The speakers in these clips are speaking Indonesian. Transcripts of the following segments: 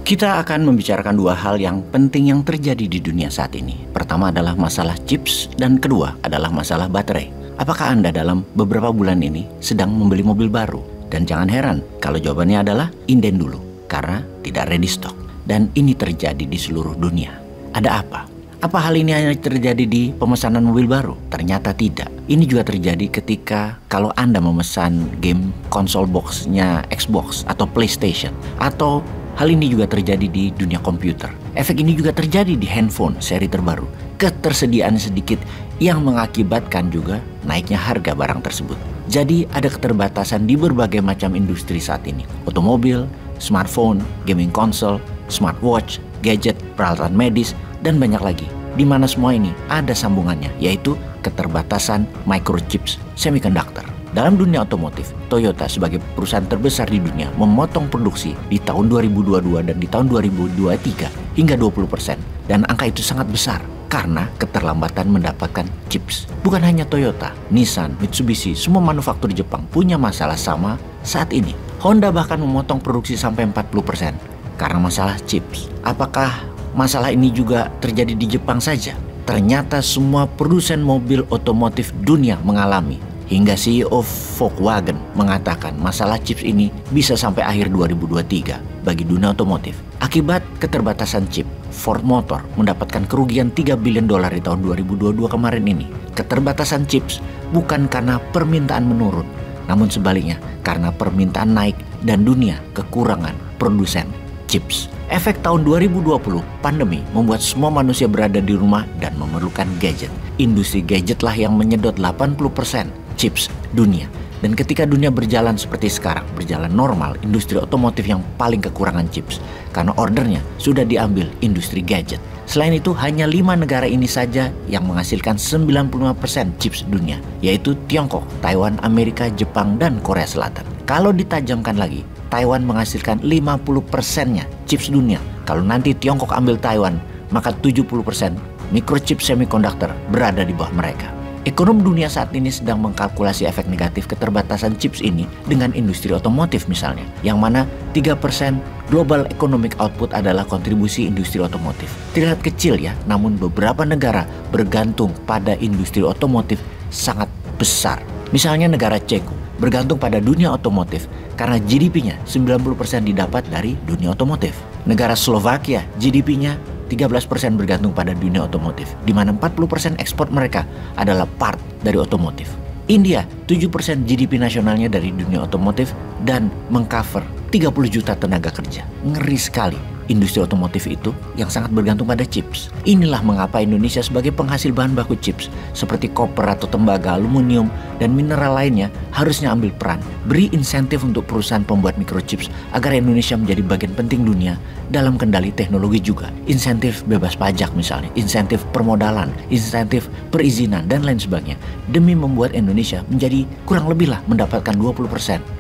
Kita akan membicarakan dua hal yang penting yang terjadi di dunia saat ini. Pertama adalah masalah chips dan kedua adalah masalah baterai. Apakah Anda dalam beberapa bulan ini sedang membeli mobil baru? Dan jangan heran kalau jawabannya adalah inden dulu karena tidak ready stock. Dan ini terjadi di seluruh dunia. Ada apa? Apa hal ini hanya terjadi di pemesanan mobil baru? Ternyata tidak. Ini juga terjadi ketika kalau Anda memesan game konsol boxnya Xbox atau PlayStation. Atau hal ini juga terjadi di dunia komputer. Efek ini juga terjadi di handphone seri terbaru. Ketersediaan sedikit yang mengakibatkan juga naiknya harga barang tersebut. Jadi ada keterbatasan di berbagai macam industri saat ini. Otomobil, smartphone, gaming konsol, smartwatch, gadget, peralatan medis, dan banyak lagi. Di mana semua ini ada sambungannya, yaitu keterbatasan microchips semiconductor. Dalam dunia otomotif, Toyota sebagai perusahaan terbesar di dunia memotong produksi di tahun 2022 dan di tahun 2023 hingga 20%. Dan angka itu sangat besar karena keterlambatan mendapatkan chips. Bukan hanya Toyota, Nissan, Mitsubishi, semua manufaktur Jepang punya masalah sama saat ini. Honda bahkan memotong produksi sampai 40% karena masalah chips. Apakah masalah ini juga terjadi di Jepang saja? Ternyata semua produsen mobil otomotif dunia mengalami. Hingga CEO Volkswagen mengatakan masalah chips ini bisa sampai akhir 2023 bagi dunia otomotif. Akibat keterbatasan chip, Ford Motor mendapatkan kerugian $3 billion di tahun 2022 kemarin ini. Keterbatasan chips bukan karena permintaan menurun, namun sebaliknya karena permintaan naik dan dunia kekurangan produsen chips. Efek tahun 2020, pandemi membuat semua manusia berada di rumah dan memerlukan gadget. Industri gadget lah yang menyedot 80% chips dunia. Dan ketika dunia berjalan seperti sekarang, berjalan normal, industri otomotif yang paling kekurangan chips. Karena ordernya sudah diambil industri gadget. Selain itu, hanya 5 negara ini saja yang menghasilkan 95% chips dunia, yaitu Tiongkok, Taiwan, Amerika, Jepang, dan Korea Selatan. Kalau ditajamkan lagi, Taiwan menghasilkan 50%-nya chips dunia. Kalau nanti Tiongkok ambil Taiwan, maka 70% microchip semiconductor berada di bawah mereka. Ekonomi dunia saat ini sedang mengkalkulasi efek negatif keterbatasan chips ini dengan industri otomotif misalnya, yang mana 3% global economic output adalah kontribusi industri otomotif. Terlihat kecil ya, namun beberapa negara bergantung pada industri otomotif sangat besar. Misalnya negara Ceko bergantung pada dunia otomotif karena GDP-nya 90% didapat dari dunia otomotif. Negara Slovakia GDP-nya 13% bergantung pada dunia otomotif, di mana 40% ekspor mereka adalah part dari otomotif. India 7% GDP nasionalnya dari dunia otomotif dan mengcover 30 juta tenaga kerja. Ngeri sekali. Industri otomotif itu yang sangat bergantung pada chips. Inilah mengapa Indonesia sebagai penghasil bahan baku chips seperti koper atau tembaga, aluminium, dan mineral lainnya harusnya ambil peran. Beri insentif untuk perusahaan pembuat microchips agar Indonesia menjadi bagian penting dunia dalam kendali teknologi juga. Insentif bebas pajak misalnya, insentif permodalan, insentif perizinan, dan lain sebagainya. Demi membuat Indonesia menjadi kurang lebih lah mendapatkan 20%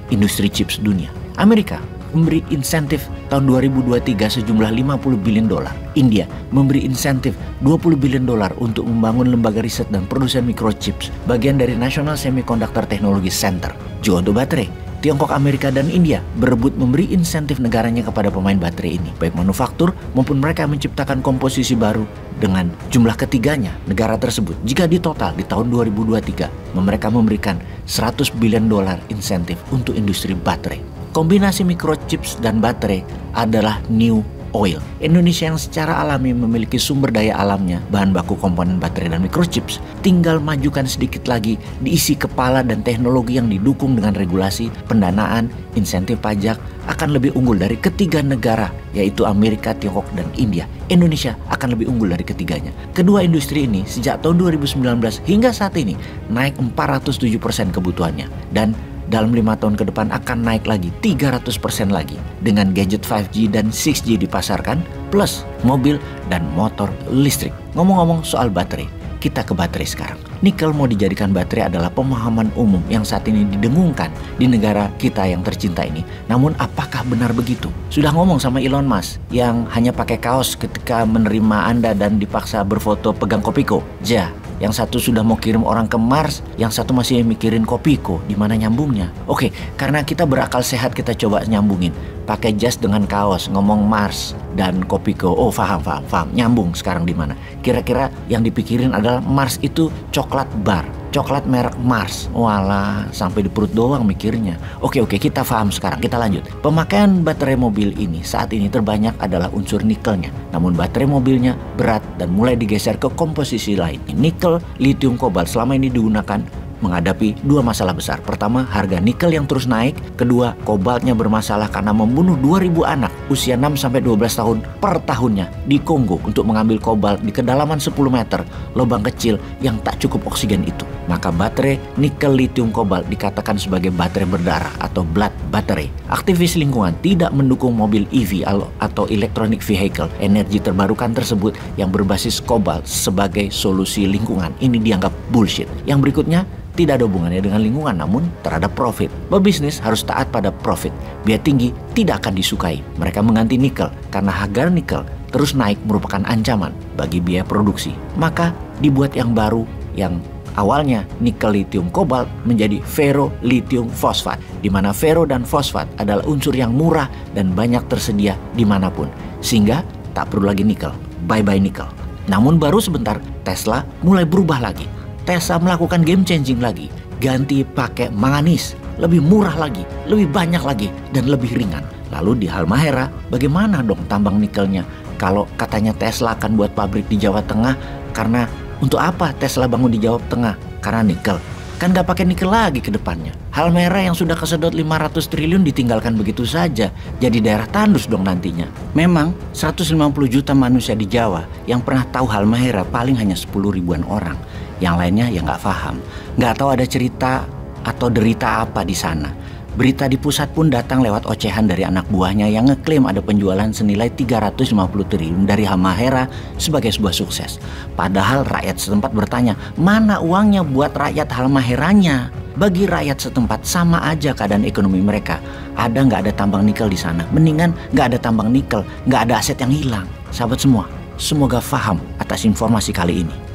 industri chips dunia. Amerika memberi insentif tahun 2023 sejumlah $50 billion. India memberi insentif $20 billion untuk membangun lembaga riset dan produsen microchips, bagian dari National Semiconductor Technology Center. Juga untuk baterai, Tiongkok, Amerika, dan India berebut memberi insentif negaranya kepada pemain baterai ini, baik manufaktur maupun mereka yang menciptakan komposisi baru. Dengan jumlah ketiganya negara tersebut, jika ditotal di tahun 2023, mereka memberikan $100 billion insentif untuk industri baterai. Kombinasi microchips dan baterai adalah new oil. Indonesia yang secara alami memiliki sumber daya alamnya, bahan baku komponen baterai dan microchips, tinggal majukan sedikit lagi, diisi kepala dan teknologi yang didukung dengan regulasi, pendanaan, insentif pajak, akan lebih unggul dari ketiga negara, yaitu Amerika, Tiongkok, dan India. Indonesia akan lebih unggul dari ketiganya. Kedua industri ini sejak tahun 2019 hingga saat ini naik 407% kebutuhannya, dan dalam 5 tahun ke depan akan naik lagi 300% lagi dengan gadget 5G dan 6G dipasarkan plus mobil dan motor listrik. Ngomong-ngomong soal baterai, kita ke baterai sekarang. Nikel mau dijadikan baterai adalah pemahaman umum yang saat ini didengungkan di negara kita yang tercinta ini. Namun apakah benar begitu? Sudah ngomong sama Elon Musk yang hanya pakai kaos ketika menerima Anda dan dipaksa berfoto pegang Kopiko? Ja, Yang satu sudah mau kirim orang ke Mars, yang satu masih mikirin Kopiko, di mana nyambungnya. Oke, karena kita berakal sehat kita coba nyambungin. Pakai jas dengan kaos, ngomong Mars dan Kopiko. Oh, paham. Nyambung sekarang di mana? Kira-kira yang dipikirin adalah Mars itu coklat bar. Coklat merek Mars. Walah, sampai di perut doang mikirnya. Oke, kita paham sekarang. Kita lanjut. Pemakaian baterai mobil ini saat ini terbanyak adalah unsur nikelnya. Namun baterai mobilnya berat dan mulai digeser ke komposisi lain. Nikel, lithium, kobalt selama ini digunakan menghadapi dua masalah besar. Pertama, harga nikel yang terus naik. Kedua, kobaltnya bermasalah karena membunuh 2000 anak usia 6-12 tahun per tahunnya di Kongo untuk mengambil kobalt di kedalaman 10 meter lubang kecil yang tak cukup oksigen itu. Maka baterai nikel lithium kobalt dikatakan sebagai baterai berdarah atau blood battery. Aktivis lingkungan tidak mendukung mobil EV atau electronic vehicle energi terbarukan tersebut yang berbasis kobalt sebagai solusi lingkungan. Ini dianggap bullshit. Yang berikutnya, tidak ada hubungannya dengan lingkungan, namun terhadap profit. Pebisnis harus taat pada profit. Biaya tinggi tidak akan disukai. Mereka mengganti nikel karena harga nikel terus naik merupakan ancaman bagi biaya produksi. Maka dibuat yang baru yang awalnya nikel lithium kobalt menjadi ferro lithium fosfat, di mana ferro dan fosfat adalah unsur yang murah dan banyak tersedia dimanapun, sehingga tak perlu lagi nikel. Bye-bye nikel. Namun baru sebentar Tesla mulai berubah lagi. Tesla melakukan game changing lagi, ganti pakai manganis, lebih murah lagi, lebih banyak lagi, dan lebih ringan. Lalu di Halmahera, bagaimana dong tambang nikelnya? Kalau katanya Tesla akan buat pabrik di Jawa Tengah, karena untuk apa Tesla bangun di Jawa Tengah? Karena nikel. Kan gak pakai nikel lagi ke depannya. Halmahera yang sudah kesedot 500 triliun ditinggalkan begitu saja, jadi daerah tandus dong nantinya. Memang 150 juta manusia di Jawa yang pernah tahu Halmahera paling hanya 10 ribuan orang. Yang lainnya ya nggak paham, nggak tahu ada cerita atau derita apa di sana. Berita di pusat pun datang lewat ocehan dari anak buahnya yang ngeklaim ada penjualan senilai 350 triliun dari Halmahera sebagai sebuah sukses. Padahal rakyat setempat bertanya, mana uangnya buat rakyat Halmaheranya? Bagi rakyat setempat sama aja keadaan ekonomi mereka. Ada nggak ada tambang nikel di sana? Mendingan nggak ada tambang nikel, nggak ada aset yang hilang. Sahabat semua, semoga paham atas informasi kali ini.